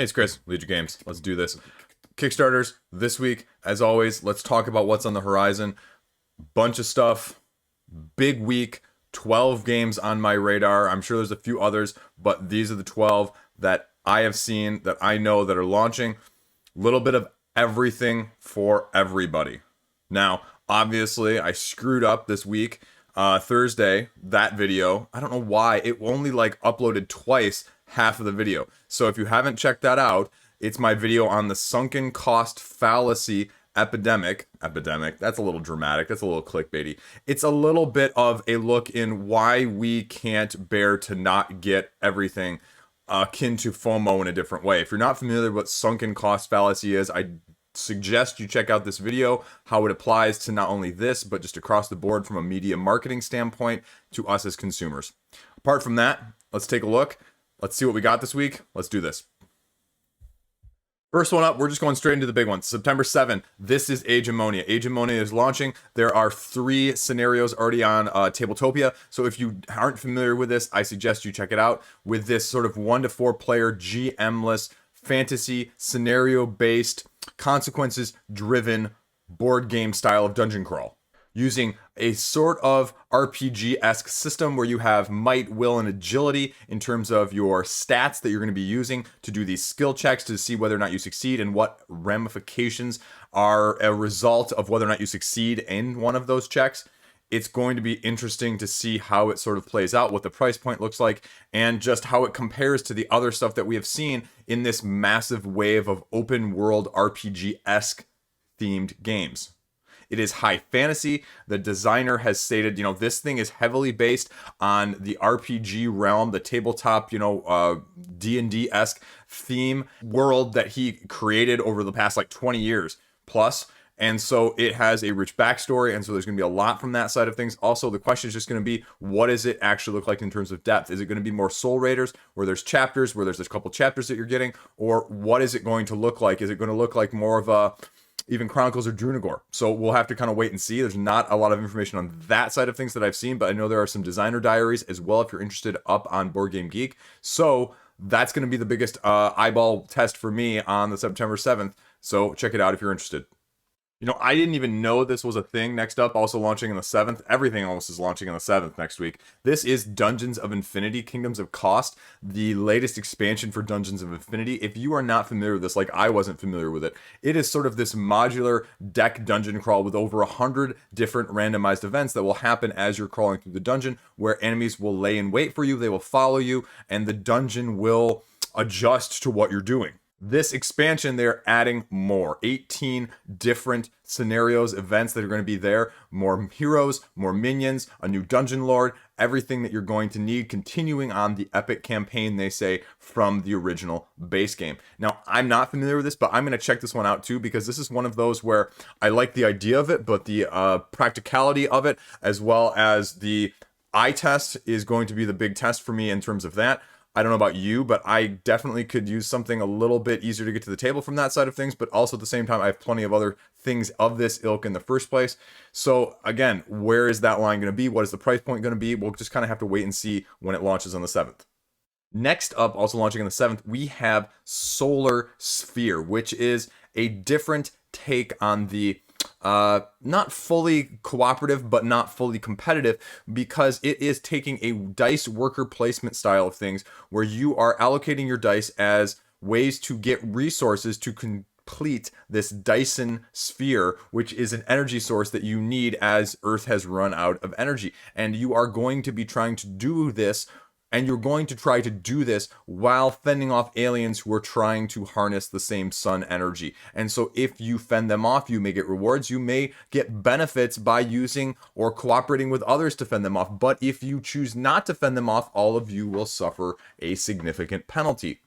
Hey, it's Chris, Liege Games. Let's do this. Kickstarters this week, as always. Let's talk about what's on the horizon. Bunch of stuff. Big week. 12 games on my radar. I'm sure there's a few others, but these are the 12 that I have seen, that I know that are launching. Little bit of everything for everybody. Now, obviously, I screwed up this week. Thursday, that video, I don't know why, it only uploaded twice half of the video. So if you haven't checked that out, it's my video on the sunken cost fallacy epidemic. That's a little dramatic. That's a little clickbaity. It's a little bit of a look in why we can't bear to not get everything akin to FOMO in a different way. If you're not familiar with what sunken cost fallacy is, I suggest you check out this video, how it applies to not only this, but just across the board from a media marketing standpoint to us as consumers. Apart from that, let's take a look. Let's see what we got this week. Let's do this. First one up, we're just going straight into the big one. September 7th, this is Agemonia. Agemonia is launching. There are 3 scenarios already on Tabletopia. So if you aren't familiar with this, I suggest you check it out. With this sort of 1 to 4 player GM-less fantasy scenario-based consequences-driven board game style of dungeon crawl, using a sort of RPG-esque system where you have might, will, and agility in terms of your stats that you're going to be using to do these skill checks to see whether or not you succeed and what ramifications are a result of whether or not you succeed in one of those checks. It's going to be interesting to see how it sort of plays out, what the price point looks like, and just how it compares to the other stuff that we have seen in this massive wave of open world RPG-esque themed games. It is high fantasy. The designer has stated, this thing is heavily based on the RPG realm, the tabletop, D&D-esque theme world that he created over the past 20 years plus. And so it has a rich backstory, and so there's going to be a lot from that side of things. Also, the question is just going to be, what does it actually look like in terms of depth? Is it going to be more Soul Raiders, where there's chapters, where there's a couple chapters that you're getting? Or what is it going to look like? Is it going to look like more of a even Chronicles or Drunagor? So we'll have to kind of wait and see. There's not a lot of information on that side of things that I've seen, but I know there are some designer diaries as well if you're interested up on Board Game Geek. So that's going to be the biggest eyeball test for me on the September 7th. So check it out if you're interested. I didn't even know this was a thing. Next up, also launching on the 7th. Everything almost is launching on the 7th next week. This is Dungeons of Infinity, Kingdoms of Cost, the latest expansion for Dungeons of Infinity. If you are not familiar with this, like I wasn't familiar with it, it is sort of this modular deck dungeon crawl with over 100 different randomized events that will happen as you're crawling through the dungeon, where enemies will lay in wait for you, they will follow you, and the dungeon will adjust to what you're doing. This expansion, they're adding more. 18 different scenarios, events that are going to be there. More heroes, more minions, a new dungeon lord, everything that you're going to need, continuing on the epic campaign, they say, from the original base game. Now, I'm not familiar with this, but I'm going to check this one out too, because this is one of those where I like the idea of it, but the practicality of it, as well as the eye test, is going to be the big test for me in terms of that. I don't know about you, but I definitely could use something a little bit easier to get to the table from that side of things, but also at the same time, I have plenty of other things of this ilk in the first place. So again, where is that line going to be? What is the price point going to be? We'll just kind of have to wait and see when it launches on the 7th. Next up, also launching on the 7th, we have Solar Sphere, which is a different take on the not fully cooperative, but not fully competitive, because it is taking a dice worker placement style of things where you are allocating your dice as ways to get resources to complete this Dyson sphere, which is an energy source that you need as Earth has run out of energy. And you are going to be trying to do this, and you're going to try to do this while fending off aliens who are trying to harness the same sun energy. And so if you fend them off, you may get rewards. You may get benefits by using or cooperating with others to fend them off. But if you choose not to fend them off, all of you will suffer a significant penalty.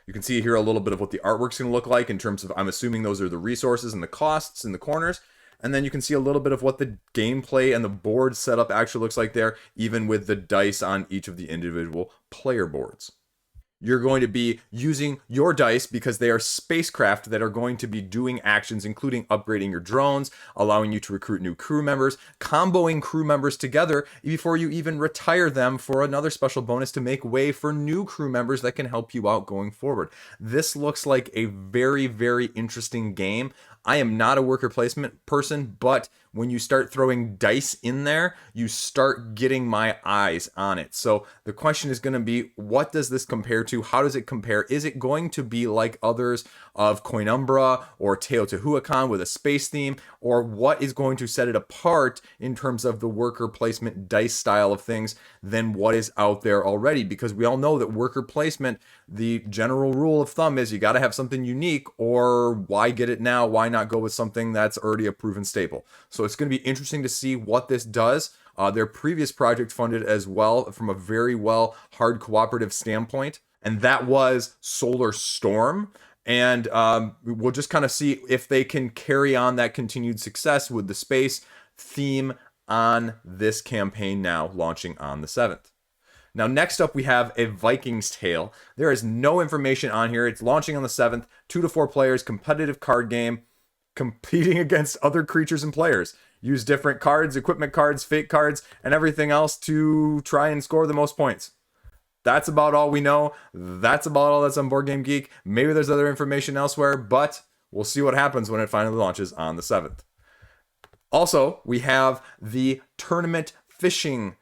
You can see here a little bit of what the artwork's going to look like in terms of, I'm assuming those are the resources and the costs in the corners. And then you can see a little bit of what the gameplay and the board setup actually looks like there, even with the dice on each of the individual player boards. You're going to be using your dice because they are spacecraft that are going to be doing actions, including upgrading your drones, allowing you to recruit new crew members, comboing crew members together before you even retire them for another special bonus to make way for new crew members that can help you out going forward. This looks like a very, very interesting game. I am not a worker placement person, but when you start throwing dice in there, you start getting my eyes on it. So the question is going to be, what does this compare to? How does it compare? Is it going to be like others of Coinumbra or Teotihuacan with a space theme? Or what is going to set it apart in terms of the worker placement dice style of things than what is out there already? Because we all know that worker placement, the general rule of thumb is you got to have something unique, or why get it now? Why not go with something that's already a proven staple? So it's going to be interesting to see what this does. Their previous project funded as well from a very well hard cooperative standpoint, and that was Solar Storm. And we'll just kind of see if they can carry on that continued success with the space theme on this campaign now launching on the 7th. Now, next up, we have A Viking's Tale. There is no information on here. It's launching on the 7th, 2 to 4 players, competitive card game, competing against other creatures and players. Use different cards, equipment cards, fate cards, and everything else to try and score the most points. That's about all we know. That's about all that's on Board Game Geek. Maybe there's other information elsewhere, but we'll see what happens when it finally launches on the 7th. Also, we have the tournament fishing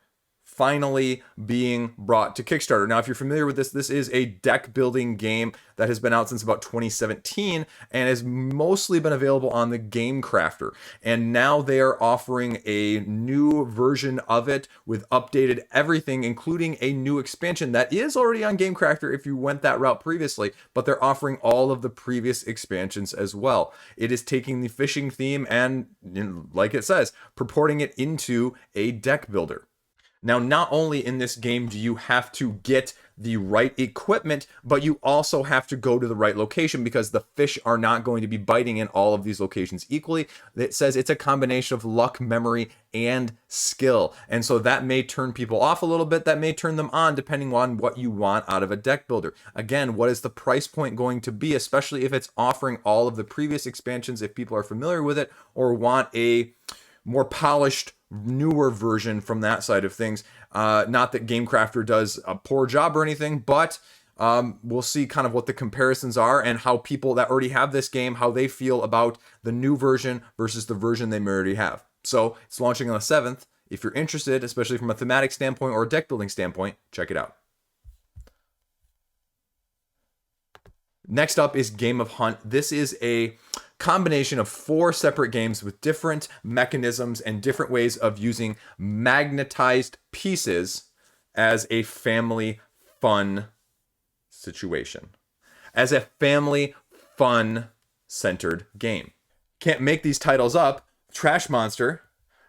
finally being brought to Kickstarter. Now, if you're familiar with this, this is a deck building game that has been out since about 2017 and has mostly been available on the Game Crafter. And now they are offering a new version of it with updated everything, including a new expansion that is already on Game Crafter if you went that route previously, but they're offering all of the previous expansions as well. It is taking the fishing theme and, like it says, purporting it into a deck builder. Now, not only in this game do you have to get the right equipment, but you also have to go to the right location because the fish are not going to be biting in all of these locations equally. It says it's a combination of luck, memory, and skill. And so that may turn people off a little bit. That may turn them on depending on what you want out of a deck builder. Again, what is the price point going to be, especially if it's offering all of the previous expansions, if people are familiar with it or want a more polished, newer version from that side of things. Not that Game Crafter does a poor job or anything, but we'll see kind of what the comparisons are and how people that already have this game, how they feel about the new version versus the version they may already have. So it's launching on the 7th. If you're interested, especially from a thematic standpoint or a deck building standpoint, check it out. Next up is Game of Hunt. This is a combination of 4 separate games with different mechanisms and different ways of using magnetized pieces as a family fun situation. As a family fun centered game. Can't make these titles up. Trash Monster,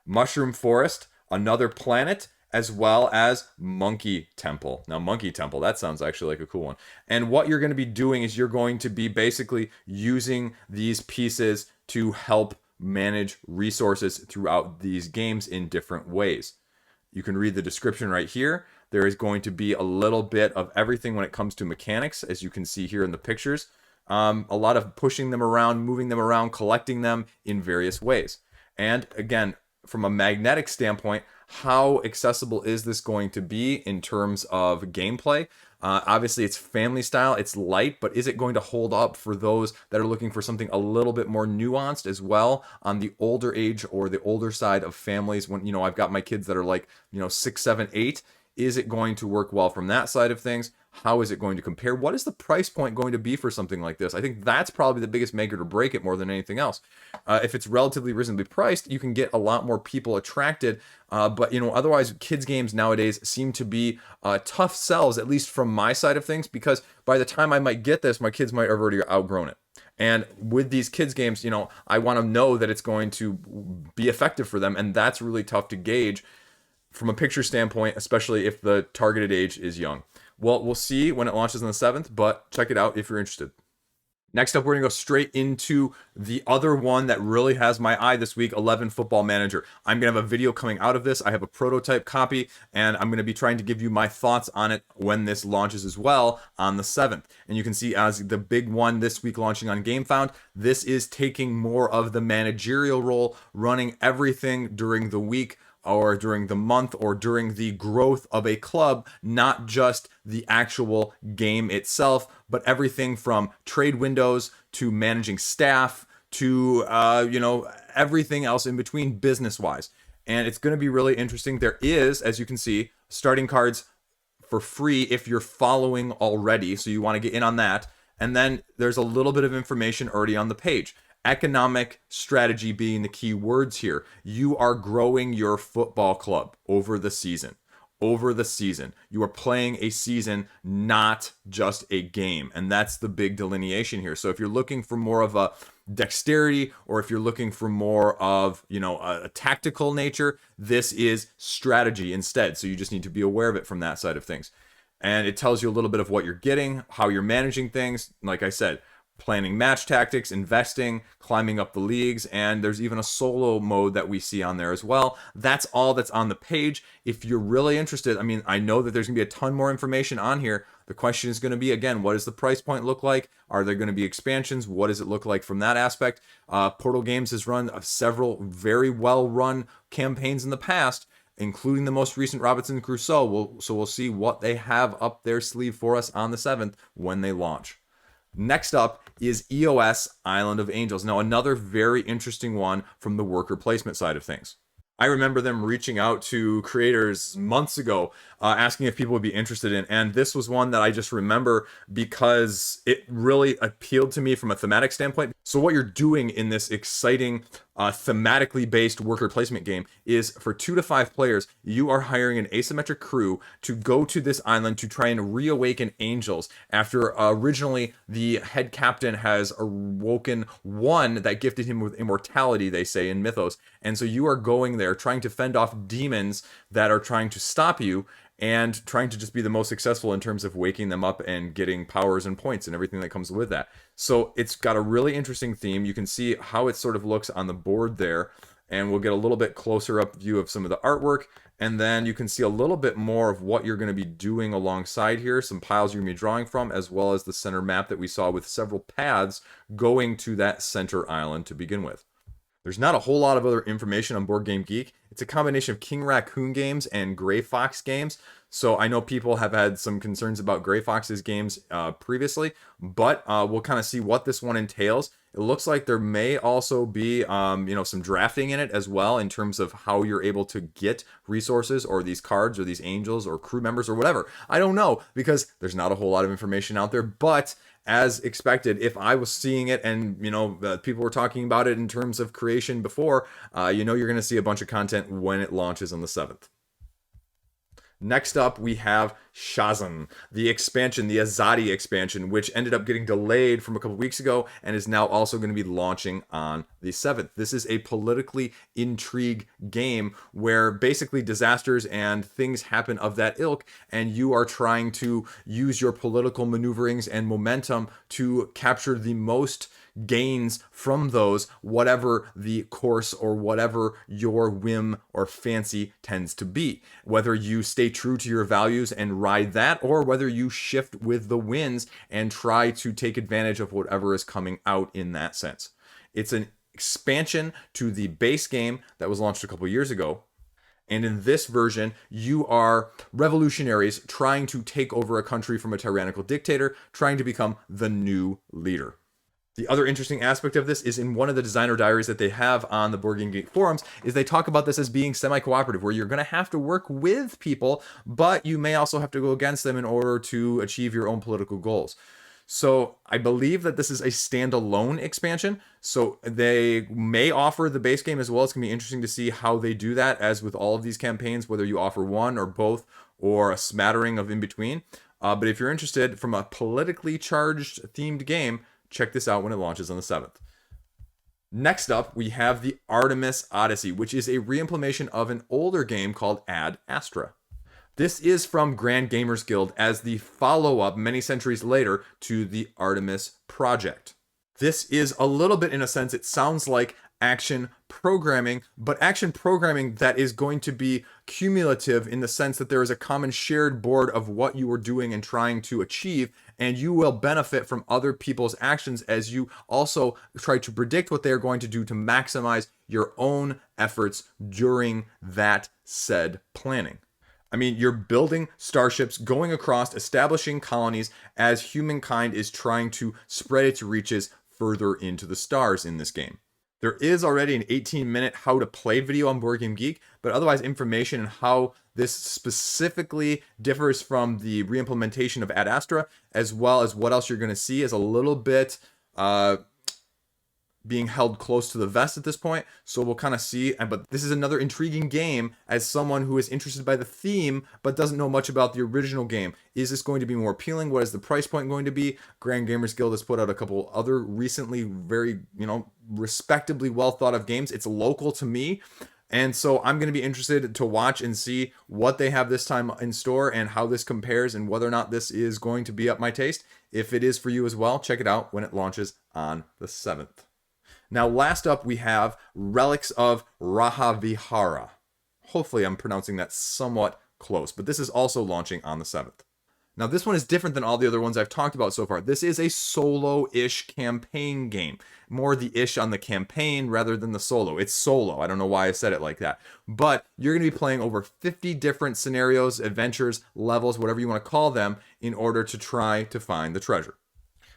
Mushroom Forest, Another Planet, as well as Monkey Temple. Now, Monkey Temple, that sounds actually like a cool one. And what you're going to be doing is you're going to be basically using these pieces to help manage resources throughout these games in different ways. You can read the description right here. There is going to be a little bit of everything when it comes to mechanics, as you can see here in the pictures. A lot of pushing them around, moving them around, collecting them in various ways. And again, from a magnetic standpoint, how accessible is this going to be in terms of gameplay? Obviously, it's family style, it's light, but is it going to hold up for those that are looking for something a little bit more nuanced as well on the older age or the older side of families? When, I've got my kids that are like, 6, 7, 8. Is it going to work well from that side of things? How is it going to compare? What is the price point going to be for something like this? I think that's probably the biggest make it or break it more than anything else. If it's relatively reasonably priced, you can get a lot more people attracted. But, otherwise, kids' games nowadays seem to be tough sells, at least from my side of things, because by the time I might get this, my kids might have already outgrown it. And with these kids' games, I want to know that it's going to be effective for them. And that's really tough to gauge from a picture standpoint, especially if the targeted age is young. Well, we'll see when it launches on the 7th, but check it out if you're interested. Next up, we're going to go straight into the other one that really has my eye this week, 11 Football Manager. I'm going to have a video coming out of this. I have a prototype copy, and I'm going to be trying to give you my thoughts on it when this launches as well on the 7th. And you can see as the big one this week launching on GameFound, this is taking more of the managerial role, running everything during the week or during the month or during the growth of a club, not just the actual game itself, but everything from trade windows to managing staff to everything else in between business wise. And it's going to be really interesting. There is, as you can see, starting cards for free if you're following already, so you want to get in on that. And then there's a little bit of information already on the page. Economic strategy being the key words here. You are growing your football club over the season. Over the season. You are playing a season, not just a game. And that's the big delineation here. So if you're looking for more of a dexterity, or if you're looking for more of, a tactical nature, this is strategy instead. So you just need to be aware of it from that side of things. And it tells you a little bit of what you're getting, how you're managing things. Like I said, planning match tactics, investing, climbing up the leagues, and there's even a solo mode that we see on there as well. That's all that's on the page. If you're really interested, I know that there's going to be a ton more information on here. The question is going to be, again, what does the price point look like? Are there going to be expansions? What does it look like from that aspect? Portal Games has run several very well-run campaigns in the past, including the most recent Robinson Crusoe. So we'll see what they have up their sleeve for us on the 7th when they launch. Next up is EOS Island of Angels. Now, another very interesting one from the worker placement side of things. I remember them reaching out to creators months ago, asking if people would be interested in, and this was one that I just remember because it really appealed to me from a thematic standpoint. So what you're doing in this exciting, thematically based worker placement game is for 2 to 5 players, you are hiring an asymmetric crew to go to this island to try and reawaken angels after originally the head captain has awoken one that gifted him with immortality, they say in mythos. And so you are going there trying to fend off demons that are trying to stop you and trying to just be the most successful in terms of waking them up and getting powers and points and everything that comes with that. So it's got a really interesting theme. You can see how it sort of looks on the board there, and we'll get a little bit closer up view of some of the artwork, and then you can see a little bit more of what you're going to be doing alongside here, some piles you're going to be drawing from, as well as the center map that we saw with several paths going to that center island to begin with. There's not a whole lot of other information on Board Game Geek. It's a combination of King Raccoon games and Gray Fox games. So I know people have had some concerns about Gray Fox's games previously, but we'll kind of see what this one entails. It looks like there may also be, some drafting in it as well in terms of how you're able to get resources or these cards or these angels or crew members or whatever. I don't know because there's not a whole lot of information out there, but as expected, if I was seeing it and, people were talking about it in terms of creation before, you're going to see a bunch of content when it launches on the 7th. Next up, we have Shasn, the expansion, the Azadi expansion, which ended up getting delayed from a couple weeks ago and is now also going to be launching on the 7th. This is a politically intrigue game where basically disasters and things happen of that ilk, and you are trying to use your political maneuverings and momentum to capture the most gains from those, whatever the course or whatever your whim or fancy tends to be. Whether you stay true to your values and ride that, or whether you shift with the winds and try to take advantage of whatever is coming out in that sense. It's an expansion to the base game that was launched a couple years ago. And in this version, you are revolutionaries trying to take over a country from a tyrannical dictator, trying to become the new leader. The other interesting aspect of this is in one of the designer diaries that they have on the Board Game Geek forums is they talk about this as being semi-cooperative, where you're going to have to work with people, but you may also have to go against them in order to achieve your own political goals. So I believe that this is a standalone expansion, so they may offer the base game as well. It's going to be interesting to see how they do that, as with all of these campaigns, whether you offer one or both or a smattering of in between. But if you're interested from a politically charged themed game, check this out when it launches on the 7th. Next up, we have the Artemis Odyssey, which is a reimplementation of an older game called Ad Astra. This is from Grand Gamers Guild as the follow-up many centuries later to the Artemis project. This is a little bit, in a sense, it sounds like action programming, but action programming that is going to be cumulative in the sense that there is a common shared board of what you are doing and trying to achieve, and you will benefit from other people's actions as you also try to predict what they are going to do to maximize your own efforts during that said planning. I mean, you're building starships, going across, establishing colonies as humankind is trying to spread its reaches further into the stars in this game. There is already an 18-minute how to play video on BoardGameGeek, but otherwise information on how this specifically differs from the reimplementation of Ad Astra, as well as what else you're going to see, is a little bit being held close to the vest at this point. So we'll kind of see. But this is another intriguing game as someone who is interested by the theme but doesn't know much about the original game. Is this going to be more appealing? What is the price point going to be? Grand Gamers Guild has put out a couple other recently very, respectably well thought of games. It's local to me. And so I'm going to be interested to watch and see what they have this time in store and how this compares and whether or not this is going to be up my taste. If it is for you as well, check it out when it launches on the 7th. Now, last up, we have Relics of Rajavihara. Hopefully, I'm pronouncing that somewhat close, but this is also launching on the 7th. Now, this one is different than all the other ones I've talked about so far. This is a solo-ish campaign game. More the ish on the campaign rather than the solo. It's solo. I don't know why I said it like that. But you're going to be playing over 50 different scenarios, adventures, levels, whatever you want to call them, in order to try to find the treasure.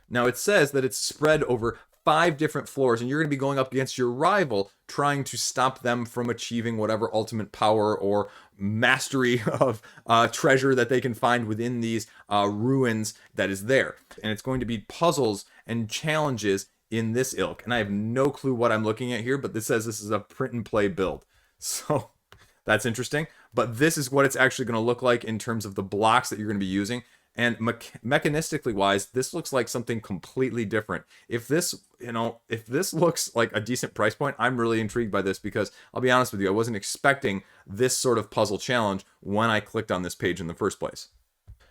Now, it says that it's spread over 5 different floors, and you're going to be going up against your rival, trying to stop them from achieving whatever ultimate power or mastery of treasure that they can find within these ruins that is there. And it's going to be puzzles and challenges in this ilk. And I have no clue what I'm looking at here, but this says this is a print and play build. So that's interesting. But this is what it's actually going to look like in terms of the blocks that you're going to be using. And mechanistically wise, this looks like something completely different. If this looks like a decent price point, I'm really intrigued by this because I'll be honest with you, I wasn't expecting this sort of puzzle challenge when I clicked on this page in the first place.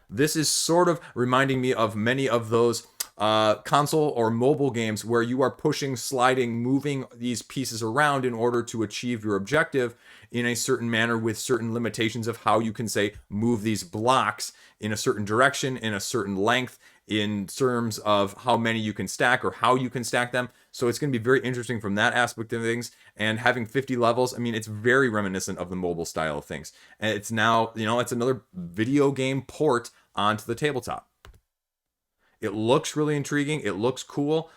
This is sort of reminding me of many of those console or mobile games where you are pushing, sliding, moving these pieces around in order to achieve your objective in a certain manner with certain limitations of how you can, say, move these blocks in a certain direction, in a certain length, in terms of how many you can stack or how you can stack them. So it's going to be very interesting from that aspect of things. And having 50 levels, I mean, it's very reminiscent of the mobile style of things. And it's now, it's another video game port onto the tabletop. It looks really intriguing. It looks cool.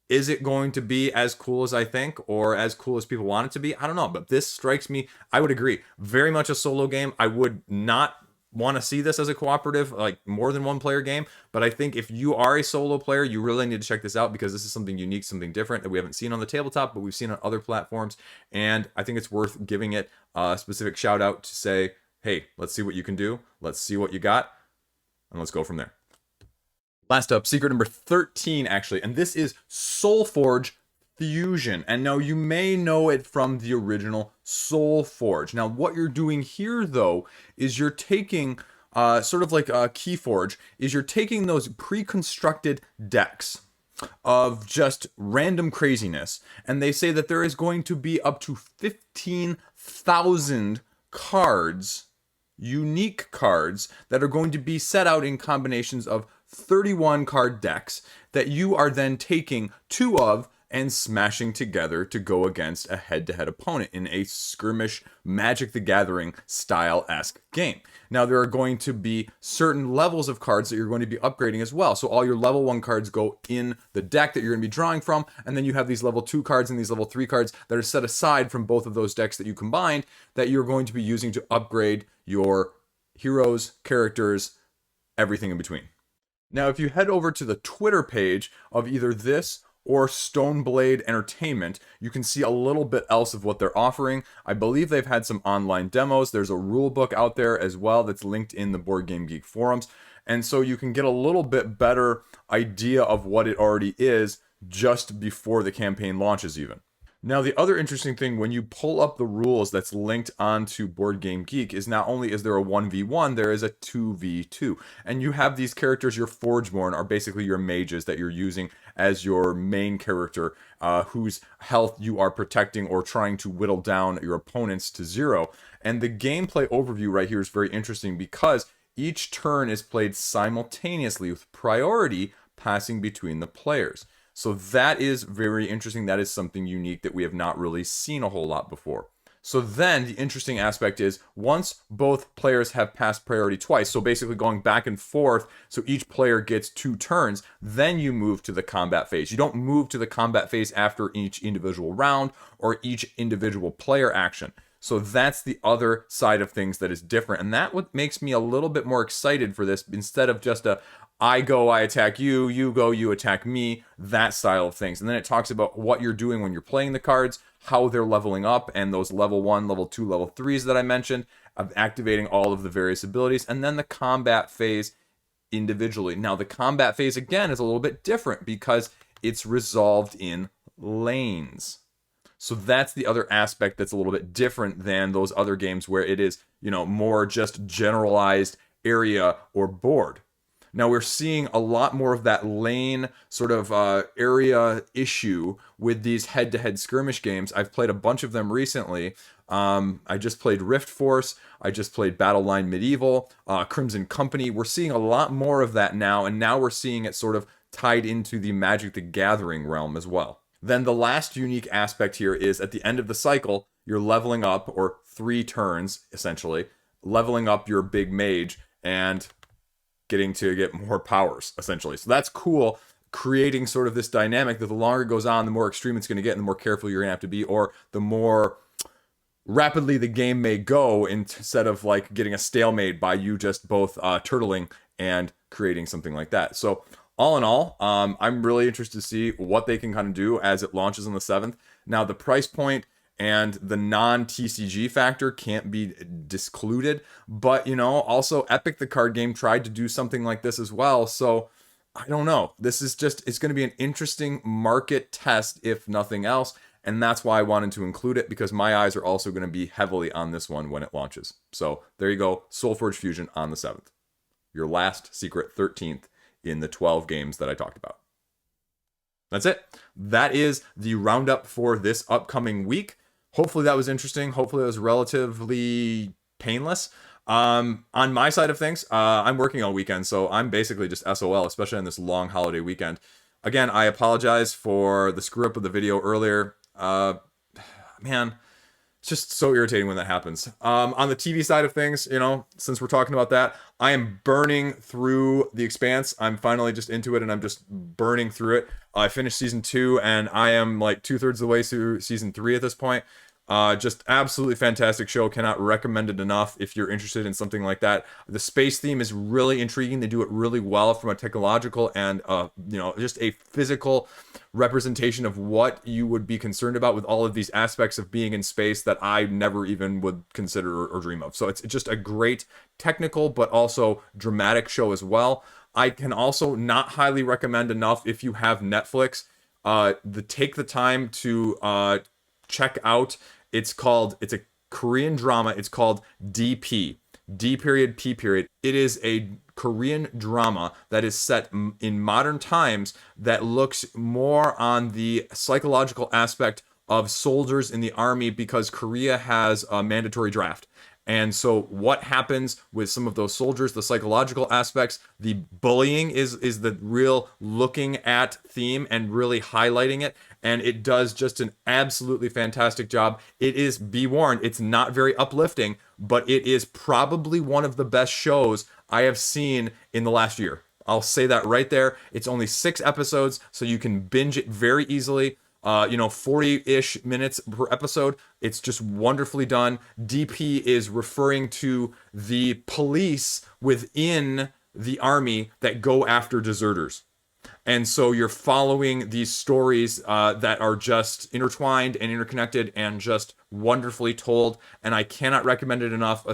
Is it going to be as cool as I think or as cool as people want it to be? I don't know. But this strikes me, I would agree, very much a solo game. I would not want to see this as a cooperative, like more than one player game. But I think if you are a solo player, you really need to check this out because this is something unique, something different that we haven't seen on the tabletop, but we've seen on other platforms. And I think it's worth giving it a specific shout out to say, hey, let's see what you can do. Let's see what you got. And let's go from there. Last up, secret number 13, actually, and this is Solforge Fusion. And now you may know it from the original Solforge. Now, what you're doing here, though, is you're taking, sort of like a Keyforge, is you're taking those pre-constructed decks of just random craziness, and they say that there is going to be up to 15,000 cards, unique cards, that are going to be set out in combinations of 31 card decks that you are then taking 2 of and smashing together to go against a head-to-head opponent in a skirmish Magic the Gathering style-esque game. Now, there are going to be certain levels of cards that you're going to be upgrading as well. So all your level 1 cards go in the deck that you're going to be drawing from, and then you have these level 2 cards and these level 3 cards that are set aside from both of those decks that you combined that you're going to be using to upgrade your heroes, characters, everything in between. Now, if you head over to the Twitter page of either this or Stoneblade Entertainment, you can see a little bit else of what they're offering. I believe they've had some online demos. There's a rule book out there as well that's linked in the Board Game Geek forums. And so you can get a little bit better idea of what it already is just before the campaign launches even. Now, the other interesting thing when you pull up the rules that's linked onto Board Game Geek is not only is there a 1v1, there is a 2v2. And you have these characters, your Forgeborn are basically your mages that you're using as your main character, whose health you are protecting or trying to whittle down your opponents to zero. And the gameplay overview right here is very interesting because each turn is played simultaneously with priority passing between the players. So that is very interesting. That is something unique that we have not really seen a whole lot before. So then the interesting aspect is once both players have passed priority twice, so basically going back and forth, so each player gets 2 turns, then you move to the combat phase. You don't move to the combat phase after each individual round or each individual player action. So that's the other side of things that is different. And that what makes me a little bit more excited for this instead of just a I go, I attack you, you go, you attack me, that style of things. And then it talks about what you're doing when you're playing the cards, how they're leveling up, and those level 1, level 2, level 3s that I mentioned, of activating all of the various abilities, and then the combat phase individually. Now, the combat phase, again, is a little bit different because it's resolved in lanes. So that's the other aspect that's a little bit different than those other games where it is, more just generalized area or board. Now we're seeing a lot more of that lane sort of area issue with these head-to-head skirmish games. I've played a bunch of them recently. I just played Rift Force. I just played Battle Line Medieval, Crimson Company. We're seeing a lot more of that now, and now we're seeing it sort of tied into the Magic the Gathering realm as well. Then the last unique aspect here is at the end of the cycle, you're leveling up, or 3 turns, essentially, leveling up your big mage and getting to get more powers, essentially. So that's cool, creating sort of this dynamic that the longer it goes on, the more extreme it's going to get and the more careful you're going to have to be, or the more rapidly the game may go instead of like getting a stalemate by you just both turtling and creating something like that. So all in all, I'm really interested to see what they can kind of do as it launches on the 7th. Now, the price point and the non-TCG factor can't be discluded, but also Epic the card game tried to do something like this as well, so I don't know. This is just, it's going to be an interesting market test if nothing else, and that's why I wanted to include it, because my eyes are also going to be heavily on this one when it launches. So there you go, Solforge Fusion on the 7th. Your last secret 13th in the 12 games that I talked about. That's it. That is the roundup for this upcoming week. Hopefully that was interesting. Hopefully it was relatively painless. On my side of things, I'm working all weekend, so I'm basically just SOL, especially on this long holiday weekend. Again, I apologize for the screw up of the video earlier. Man, it's just so irritating when that happens. On the TV side of things, since we're talking about that, I am burning through The Expanse. I'm finally just into it, and I'm just burning through it. I finished season 2, and I am like 2/3 of the way through season 3 at this point. Just absolutely fantastic show. Cannot recommend it enough if you're interested in something like that. The space theme is really intriguing. They do it really well from a technological and just a physical representation of what you would be concerned about with all of these aspects of being in space that I never even would consider or dream of. So it's just a great technical but also dramatic show as well. I can also not highly recommend enough if you have Netflix. Take the time to check out. It's a Korean drama. It's called DP. D period P period. It is a Korean drama that is set in modern times that looks more on the psychological aspect of soldiers in the army, because Korea has a mandatory draft. And so what happens with some of those soldiers, the psychological aspects, the bullying is the real looking at theme and really highlighting it. And it does just an absolutely fantastic job. It is, be warned, it's not very uplifting, but it is probably one of the best shows I have seen in the last year. I'll say that right there. It's only 6 episodes, so you can binge it very easily. 40-ish minutes per episode. It's just wonderfully done. DP is referring to the police within the army that go after deserters. And so you're following these stories that are just intertwined and interconnected and just wonderfully told. And I cannot recommend it enough.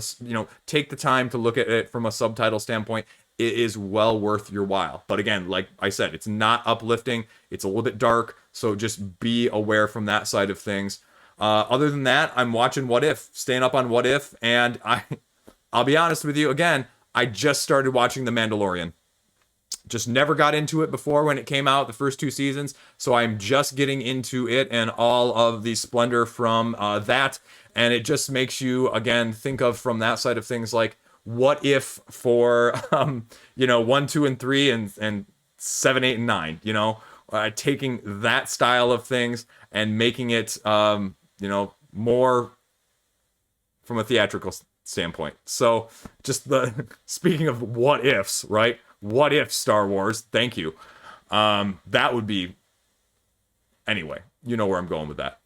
Take the time to look at it from a subtitle standpoint. It is well worth your while. But again, like I said, it's not uplifting. It's a little bit dark. So just be aware from that side of things. Other than that, I'm watching What If, staying up on What If, and I'll be honest with you again. I just started watching The Mandalorian. Just never got into it before when it came out, the first 2 seasons. So I'm just getting into it and all of the splendor from that. And it just makes you, again, think of from that side of things like, what if for, 1, 2, and 3 and 7, 8, and 9, taking that style of things and making it, more from a theatrical standpoint. So just speaking of what ifs, right? What if Star Wars? Thank you. That would be, anyway, you know where I'm going with that.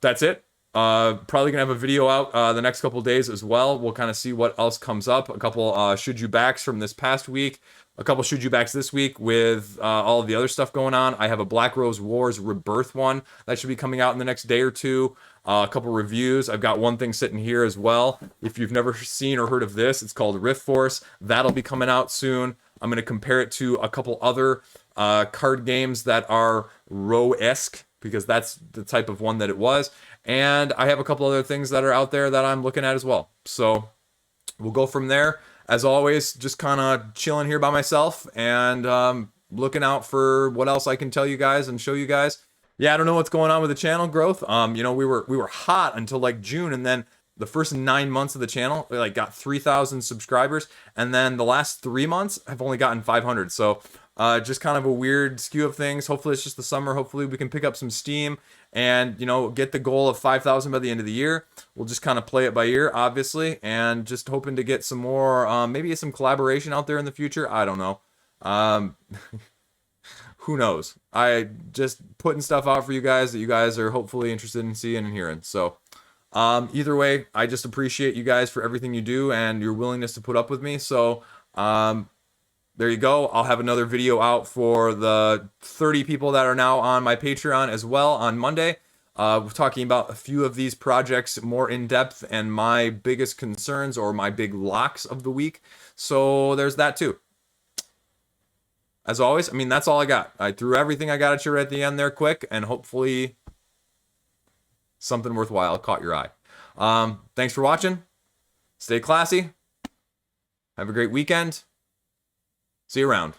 That's it. Probably gonna have a video out the next couple days as well. We'll kind of see what else comes up. A couple should you backs from this past week. A couple should you backs this week with all of the other stuff going on. I have a Black Rose Wars Rebirth one that should be coming out in the next day or two. A couple reviews. I've got one thing sitting here as well. If you've never seen or heard of this, it's called Rift Force. That'll be coming out soon. I'm going to compare it to a couple other card games that are Row-esque, because that's the type of one that it was. And I have a couple other things that are out there that I'm looking at as well. So we'll go from there. As always, just kind of chilling here by myself and looking out for what else I can tell you guys and show you guys. Yeah, I don't know what's going on with the channel growth. We were hot until like June, and then the first 9 months of the channel, we got 3,000 subscribers, and then the last 3 months I've only gotten 500. So just kind of a weird skew of things. Hopefully it's just the summer. Hopefully we can pick up some steam and get the goal of 5,000 by the end of the year. We'll just kind of play it by ear, obviously, and just hoping to get some more, maybe some collaboration out there in the future. I don't know. Who knows? I just putting stuff out for you guys that you guys are hopefully interested in seeing and hearing. So either way, I just appreciate you guys for everything you do and your willingness to put up with me. So there you go. I'll have another video out for the 30 people that are now on my Patreon as well on Monday. We're talking about a few of these projects more in depth and my biggest concerns or my big locks of the week. So there's that too. As always, that's all I got. I threw everything I got at you right at the end there quick, and hopefully something worthwhile caught your eye. Thanks for watching. Stay classy. Have a great weekend. See you around.